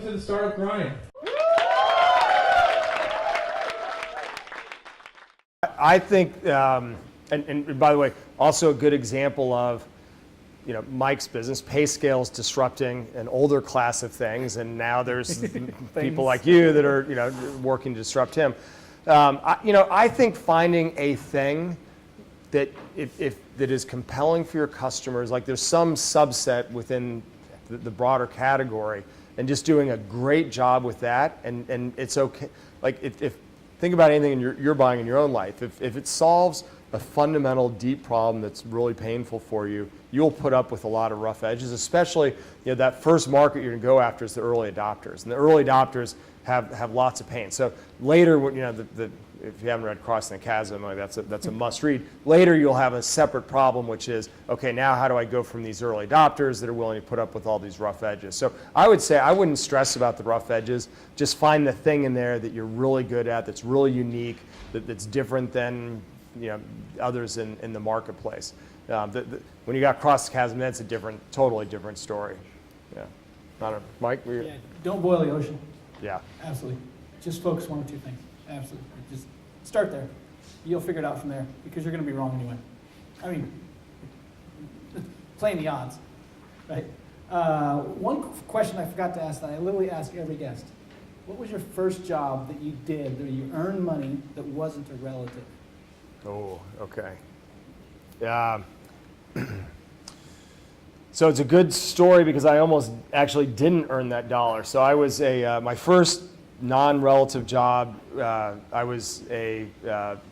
welcome to the Startup Grind. I think, and by the way, also a good example of, Mike's business, PayScale's disrupting an older class of things, and now there's people like you that are, working to disrupt him. I think finding a thing that that is compelling for your customers, like there's some subset within the broader category, and just doing a great job with that, and it's okay. Like if think about anything you're buying in your own life, if it solves a fundamental deep problem that's really painful for you, you'll put up with a lot of rough edges, especially that first market you're going to go after is the early adopters, and the early adopters have lots of pain. So later, when if you haven't read Crossing the Chasm, like that's a must read. Later you'll have a separate problem, which is, okay, now how do I go from these early adopters that are willing to put up with all these rough edges? So I would say I wouldn't stress about the rough edges. Just find the thing in there that you're really good at, that's really unique, that's different than others in the marketplace. When you got Cross the Chasm, that's a totally different story. Yeah. I don't know. Mike? Yeah, don't boil the ocean. Yeah. Absolutely. Just focus one or two things. Absolutely. Just start there. You'll figure it out from there, because you're going to be wrong anyway. I mean, playing the odds, right? One question I forgot to ask that I literally ask every guest. What was your first job that you did that you earned money that wasn't a relative? Oh, okay. So it's a good story because I almost actually didn't earn that dollar. So I was my first non-relative job, I was a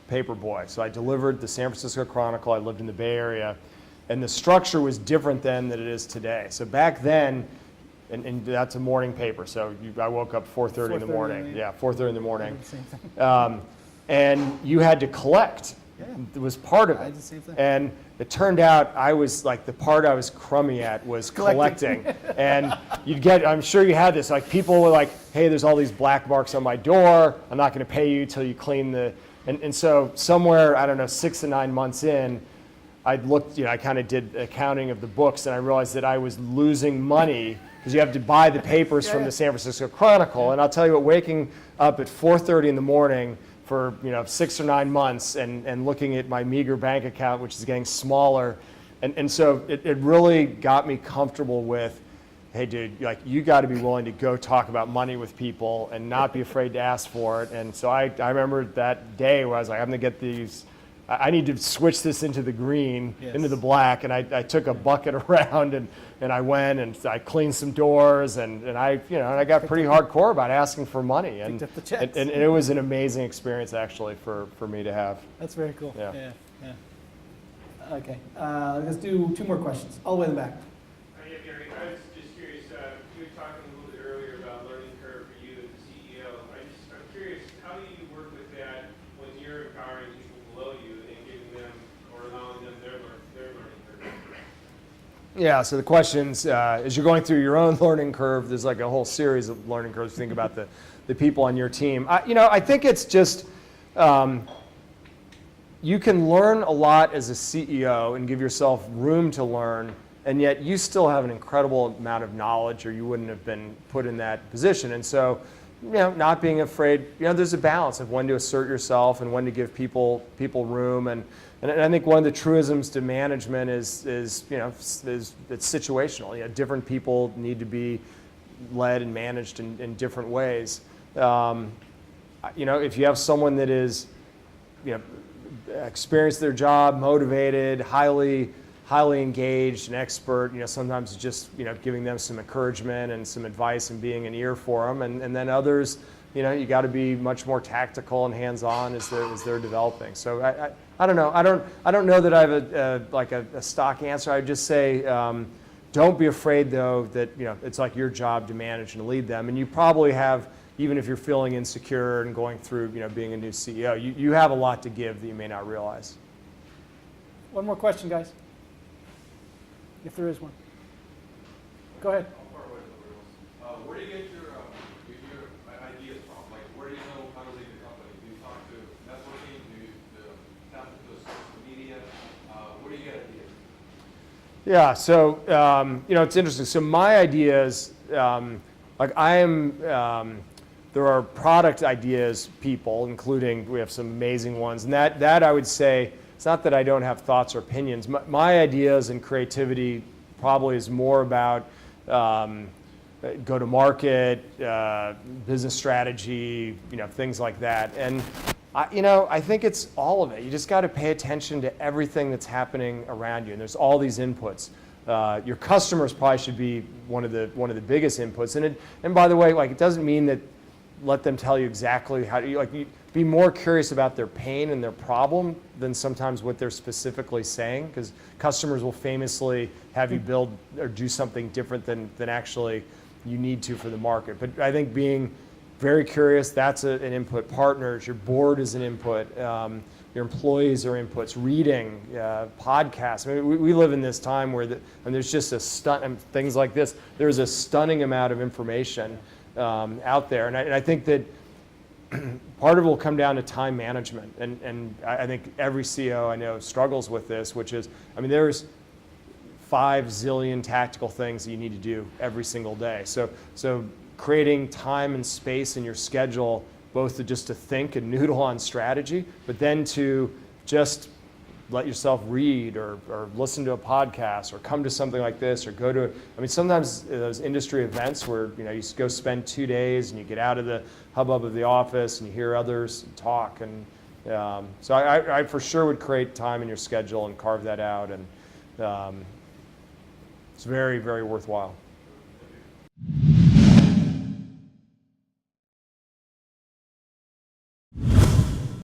paper boy. So I delivered the San Francisco Chronicle. I lived in the Bay Area. And the structure was different then than it is today. So back then, and that's a morning paper. So I woke up 4:30 in the morning. Yeah, 4:30 in the morning. And you had to collect. Yeah. It was part of it. I did the same thing. And it turned out I was like, the part I was crummy at was collecting. And I'm sure you had this, like people were like, hey, there's all these black marks on my door. I'm not going to pay you till you clean and so somewhere, I don't know, 6 to 9 months in, I looked, I kind of did accounting of the books, and I realized that I was losing money because you have to buy the papers from the San Francisco Chronicle. And I'll tell you what, waking up at 4:30 in the morning for 6 or 9 months and looking at my meager bank account, which is getting smaller. And so it really got me comfortable with, hey dude, like you got to be willing to go talk about money with people and not be afraid to ask for it. And so I remember that day where I was like, I'm gonna get these, I need to switch this into the green, into the black. And I took a bucket around and I went and I cleaned some doors and I got pretty hardcore about asking for money. And it was an amazing experience actually for me to have. That's very cool. Yeah. Okay, let's do 2 more questions. All the way in the back. Yeah, Gary, I was just curious, you were talking a little bit earlier about learning curve for you as a CEO. I'm curious, how do you work with that when you're empowering people below you and giving them or allowing them their learning curve? Yeah, so the questions, as you're going through your own learning curve, there's like a whole series of learning curves. Think about the people on your team. I think it's just, you can learn a lot as a CEO and give yourself room to learn, and yet you still have an incredible amount of knowledge or you wouldn't have been put in that position. And so, not being afraid, there's a balance of when to assert yourself and when to give people room. And I think one of the truisms to management is it's situational. Different people need to be led and managed in different ways. If you have someone that is, experienced their job, motivated, highly engaged, an expert, sometimes it's just, giving them some encouragement and some advice and being an ear for them. And then others, you got to be much more tactical and hands-on as they're developing. So I don't know. I don't know that I have a stock answer. I would just say, don't be afraid though that, it's like your job to manage and lead them. And you probably have, even if you're feeling insecure and going through, being a new CEO, you have a lot to give that you may not realize. One more question, guys. If there is one. Go ahead. Where do you get your ideas from? Like, where do you know how to lead the company? Do you talk to networking? Do you tap into social media? Where do you get ideas? Yeah, so, it's interesting. So my ideas, Like I am, there are product ideas people, including we have some amazing ones, and that I would say, it's not that I don't have thoughts or opinions. My ideas and creativity probably is more about go-to-market, business strategy, things like that. And I think it's all of it. You just got to pay attention to everything that's happening around you, and there's all these inputs. Your customers probably should be one of the biggest inputs. And by the way, like it doesn't mean that let them tell you exactly how to you be more curious about their pain and their problem than sometimes what they're specifically saying, because customers will famously have you build or do something different than actually you need to for the market. But I think being very curious, that's an input. Partners, your board is an input. Your employees are inputs. Reading, podcasts. I mean, we live in this time where there's just things like this. There's a stunning amount of information out there, and I think that part of it will come down to time management, and I think every CEO I know struggles with this, which is, there's 5 zillion tactical things that you need to do every single day. So creating time and space in your schedule, both to think and noodle on strategy, but then to just let yourself read or listen to a podcast or come to something like this or go to, sometimes those industry events where, you go spend 2 days and you get out of the hubbub of the office and you hear others talk. And so I for sure would create time in your schedule and carve that out. And it's very, very worthwhile.